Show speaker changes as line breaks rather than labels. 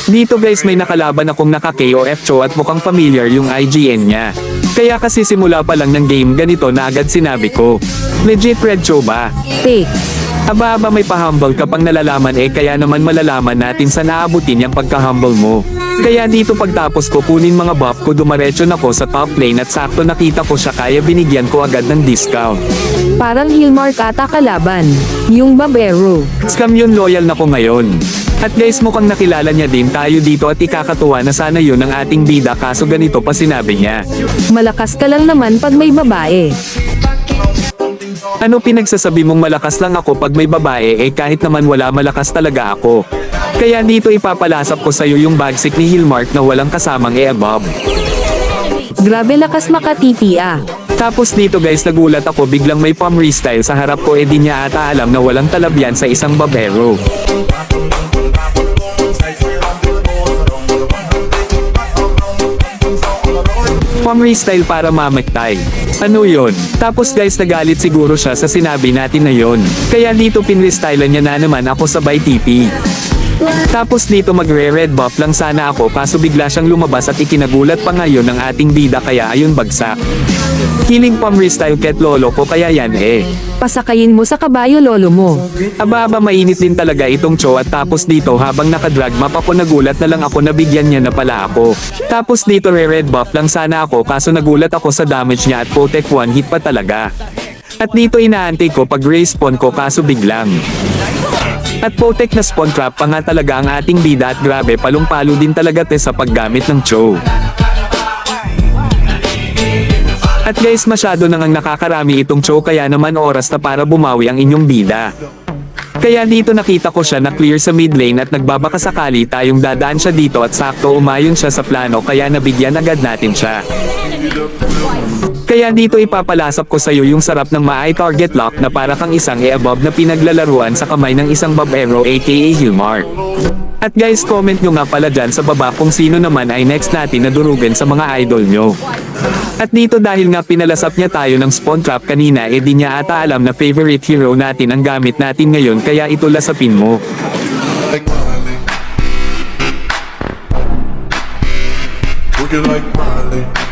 Dito guys may nakalaban akong naka-KOF Cho at mukhang familiar yung IGN niya. Kaya kasi simula pa lang ng game ganito na agad sinabi ko. Legit Red Cho ba?
Fake.
Aba may pa-humble ka pang nalalaman kaya naman malalaman natin sa naabutin yung pagka-humble mo. Kaya dito pagtapos ko kunin mga buff ko dumaretso na ko sa top lane at sakto nakita ko siya kaya binigyan ko agad ng discount.
Parang Hillmark ata kalaban. Yung Babero.
Scam yun, loyal na ko ngayon. At guys mukhang nakilala niya din tayo dito at ikakatuwa na sana yun ang ating bida kaso ganito pa sinabi niya.
Malakas ka lang naman pag may babae.
Ano pinagsasabi mong malakas lang ako pag may babae kahit naman wala malakas talaga ako. Kaya dito ipapalasap ko sa'yo yung bagsik ni Hillmark na walang kasamang above.
Grabe lakas makatipi ah.
Tapos dito guys nagulat ako biglang may palm restyle sa harap ko di niya ata alam na walang talabyan sa isang babero. Palm restyle para mamaktay. Ano yon? Tapos guys nagalit siguro siya sa sinabi natin na yon. Kaya dito pinrestylean niya na naman ako sabay TP. Tapos dito magre-red buff lang sana ako kaso bigla siyang lumabas at ikinagulat pa ngayon ng ating bida kaya ayun bagsak. Healing palm restyle ket lolo ko kaya yan
Pasakayin mo sa kabayo lolo mo.
Aba mainit din talaga itong Cho at tapos dito habang nakadrag map ako nagulat na lang ako nabigyan niya na pala ako. Tapos dito re-red buff lang sana ako kaso nagulat ako sa damage niya at Potek 1 hit pa talaga. At dito inaantay ko pag respawn ko kaso biglang. At Potek na spawn trap pa nga talaga ang ating bida at grabe palong-palo din talaga sa paggamit ng Cho. At guys masyado nang nakakarami itong Cho kaya naman oras na para bumawi ang inyong bida. Kaya dito nakita ko siya na clear sa mid lane at nagbabaka sakali tayong dadaan siya dito at sakto umayon siya sa plano kaya nabigyan agad natin siya. Kaya dito ipapalasap ko sa'yo yung sarap ng ma-eye target lock na para kang isang above na pinaglalaruan sa kamay ng isang babero aka Hillmark. At guys comment nyo nga pala dyan sa baba kung sino naman ay next natin na durugan sa mga idol nyo. At dito dahil nga pinalasap niya tayo ng spawn trap kanina di niya ata alam na favorite hero natin ang gamit natin ngayon kaya ito lasapin mo.
Looking like Miley.